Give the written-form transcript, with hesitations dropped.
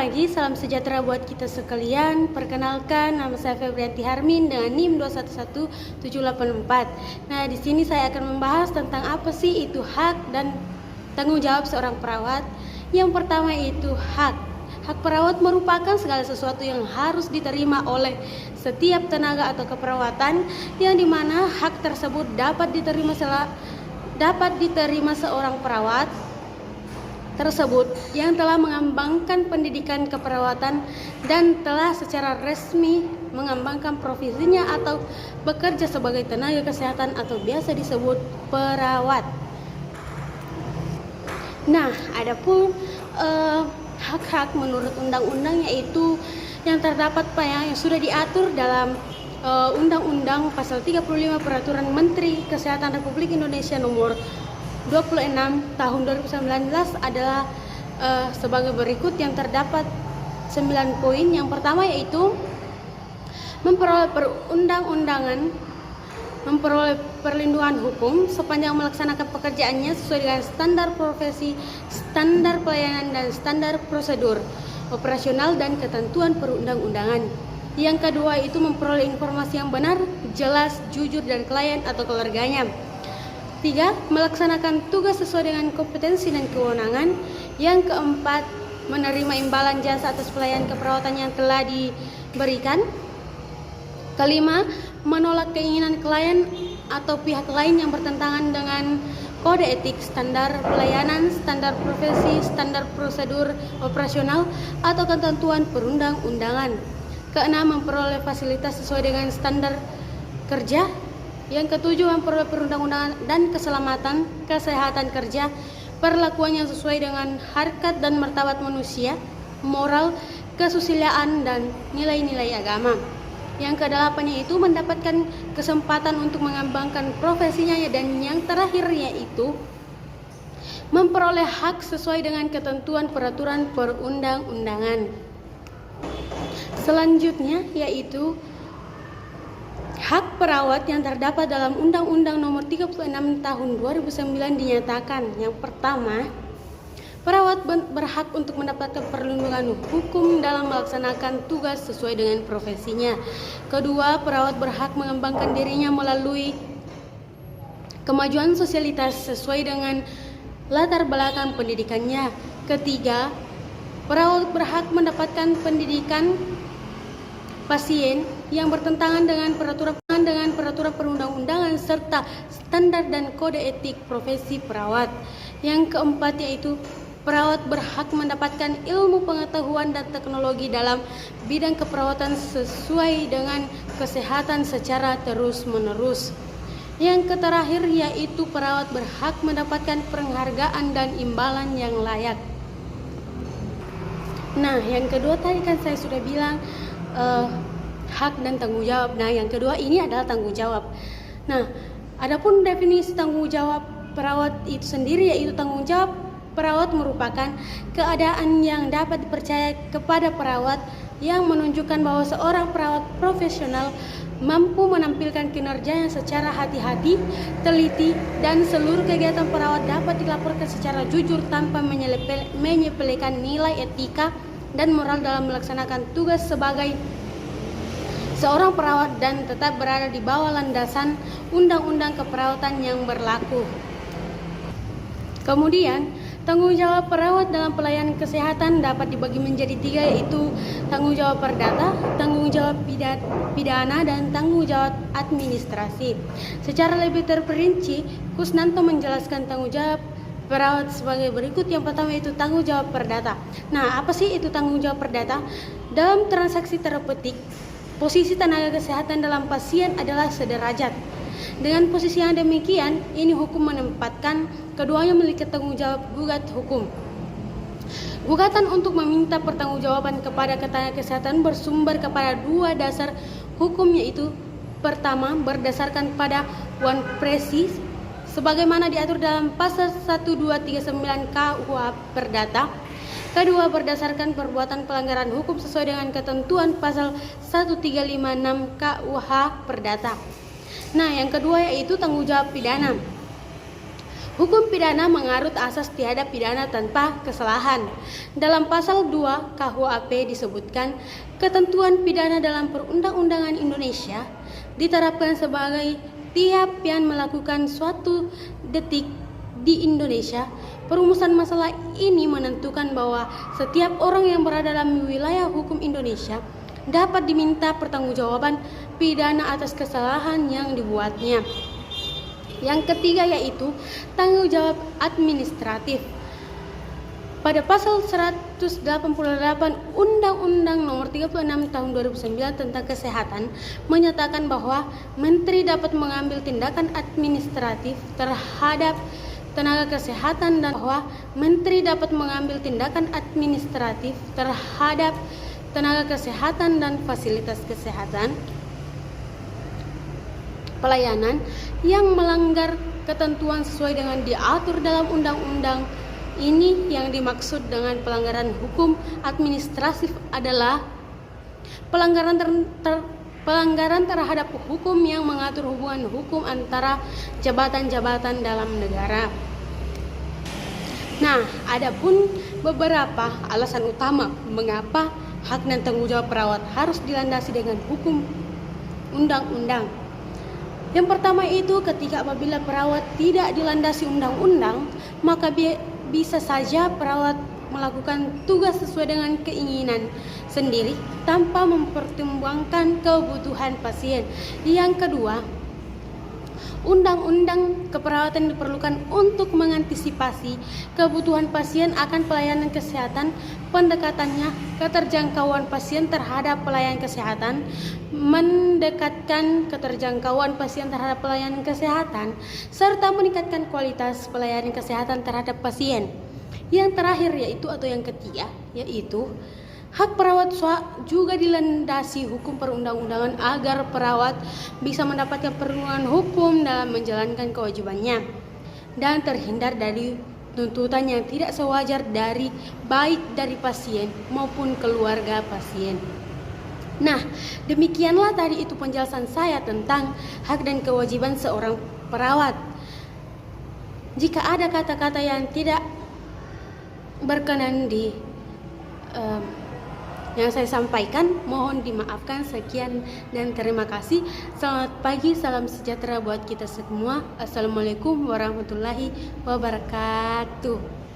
pagi, salam sejahtera buat kita sekalian. Perkenalkan, nama saya Febrianti Harmin dengan NIM 211784. Nah, di sini saya akan membahas tentang apa sih itu hak dan tanggung jawab seorang perawat. Yang pertama itu hak. Hak perawat merupakan segala sesuatu yang harus diterima oleh setiap tenaga atau keperawatan, yang dimana hak tersebut dapat diterima seorang perawat tersebut yang telah mengembangkan pendidikan keperawatan dan telah secara resmi mengembangkan profesinya atau bekerja sebagai tenaga kesehatan atau biasa disebut perawat. Nah, adapun hak-hak menurut undang-undang yaitu yang terdapat yang sudah diatur dalam Undang-Undang Pasal 35 Peraturan Menteri Kesehatan Republik Indonesia Nomor 26 tahun 2019 adalah sebagai berikut, yang terdapat 9 poin. Yang pertama yaitu memperoleh perlindungan hukum sepanjang melaksanakan pekerjaannya sesuai dengan standar profesi, standar pelayanan, dan standar prosedur operasional dan ketentuan perundang-undangan. Yang kedua itu memperoleh informasi yang benar, jelas, jujur dari klien atau keluarganya. 3. Melaksanakan tugas sesuai dengan kompetensi dan kewenangan. Yang keempat, menerima imbalan jasa atas pelayanan keperawatan yang telah diberikan. Kelima, menolak keinginan klien atau pihak lain yang bertentangan dengan kode etik, standar pelayanan, standar profesi, standar prosedur operasional atau ketentuan perundang-undangan. Keenam, memperoleh fasilitas sesuai dengan standar kerja. Yang ketujuh, memperoleh perundang-undangan dan keselamatan kesehatan kerja, perlakuan yang sesuai dengan harkat dan martabat manusia, moral, kesusilaan, dan nilai-nilai agama. Yang kedelapan yaitu mendapatkan kesempatan untuk mengembangkan profesinya, dan yang terakhir yaitu memperoleh hak sesuai dengan ketentuan peraturan perundang-undangan. Selanjutnya yaitu hak perawat yang terdapat dalam Undang-Undang Nomor 36 Tahun 2009 dinyatakan. Yang pertama, perawat berhak untuk mendapatkan perlindungan hukum dalam melaksanakan tugas sesuai dengan profesinya. Kedua, perawat berhak mengembangkan dirinya melalui kemajuan sosialitas sesuai dengan latar belakang pendidikannya. Ketiga, perawat berhak mendapatkan pendidikan pasien yang bertentangan dengan peraturan perundang-undangan serta standar dan kode etik profesi perawat. Yang keempat yaitu perawat berhak mendapatkan ilmu pengetahuan dan teknologi dalam bidang keperawatan sesuai dengan kesehatan secara terus-menerus. Yang terakhir yaitu perawat berhak mendapatkan penghargaan dan imbalan yang layak. Nah, yang kedua tadi kan saya sudah bilang hak dan tanggung jawab. Nah, yang kedua ini adalah tanggung jawab. Nah, adapun definisi tanggung jawab perawat itu sendiri yaitu tanggung jawab perawat merupakan keadaan yang dapat dipercaya kepada perawat yang menunjukkan bahwa seorang perawat profesional mampu menampilkan kinerjanya secara hati-hati, teliti, dan seluruh kegiatan perawat dapat dilaporkan secara jujur tanpa menyepelekan nilai etika dan moral dalam melaksanakan tugas sebagai seorang perawat dan tetap berada di bawah landasan undang-undang keperawatan yang berlaku. Kemudian, tanggung jawab perawat dalam pelayanan kesehatan dapat dibagi menjadi 3, yaitu tanggung jawab perdata, tanggung jawab pidana, dan tanggung jawab administrasi. Secara lebih terperinci, Kusnanto menjelaskan tanggung jawab perawat sebagai berikut. Yang pertama itu tanggung jawab perdata. Nah, apa sih itu tanggung jawab perdata? Dalam transaksi terpetik, posisi tenaga kesehatan dalam pasien adalah sederajat. Dengan posisi yang demikian, ini hukum menempatkan keduanya memiliki tanggung jawab gugat hukum. Gugatan untuk meminta pertanggungjawaban kepada tenaga kesehatan bersumber kepada 2 dasar hukum, yaitu pertama berdasarkan pada wan presis sebagaimana diatur dalam pasal 1239 KUH Perdata. Kedua, berdasarkan perbuatan pelanggaran hukum sesuai dengan ketentuan pasal 1356 KUH Perdata. Nah, yang kedua yaitu tanggung jawab pidana. Hukum pidana mengarut asas tiada pidana tanpa kesalahan. Dalam pasal 2 KUHP disebutkan, ketentuan pidana dalam perundang-undangan Indonesia diterapkan sebagai tiap yang melakukan suatu detik di Indonesia. Perumusan masalah ini menentukan bahwa setiap orang yang berada dalam wilayah hukum Indonesia dapat diminta pertanggungjawaban pidana atas kesalahan yang dibuatnya. Yang ketiga yaitu tanggung jawab administratif. Pada pasal 188 Undang-Undang Nomor 36 Tahun 2009 tentang Kesehatan menyatakan bahwa Menteri dapat mengambil tindakan administratif terhadap tenaga kesehatan dan bahwa Menteri dapat mengambil tindakan administratif terhadap tenaga kesehatan dan fasilitas kesehatan pelayanan yang melanggar ketentuan sesuai dengan diatur dalam undang-undang. Ini yang dimaksud dengan pelanggaran hukum administratif adalah pelanggaran terhadap hukum yang mengatur hubungan hukum antara jabatan-jabatan dalam negara. Nah, adapun beberapa alasan utama mengapa hak dan tanggung jawab perawat harus dilandasi dengan hukum undang-undang. Yang pertama itu ketika apabila perawat tidak dilandasi undang-undang, maka bisa saja perawat melakukan tugas sesuai dengan keinginan sendiri tanpa mempertimbangkan kebutuhan pasien. Yang kedua, undang-undang keperawatan diperlukan untuk mengantisipasi kebutuhan pasien akan pelayanan kesehatan, pendekatannya keterjangkauan pasien terhadap pelayanan kesehatan, mendekatkan keterjangkauan pasien terhadap pelayanan kesehatan, serta meningkatkan kualitas pelayanan kesehatan terhadap pasien. Yang terakhir yaitu atau yang ketiga yaitu hak perawat juga dilandasi hukum perundang-undangan agar perawat bisa mendapatkan perlindungan hukum dalam menjalankan kewajibannya dan terhindar dari tuntutan yang tidak sewajar baik dari pasien maupun keluarga pasien. Nah, demikianlah tadi itu penjelasan saya tentang hak dan kewajiban seorang perawat. Jika ada kata-kata yang tidak berkenan yang saya sampaikan, mohon dimaafkan. Sekian dan terima kasih. Selamat pagi, salam sejahtera buat kita semua. Assalamualaikum warahmatullahi wabarakatuh.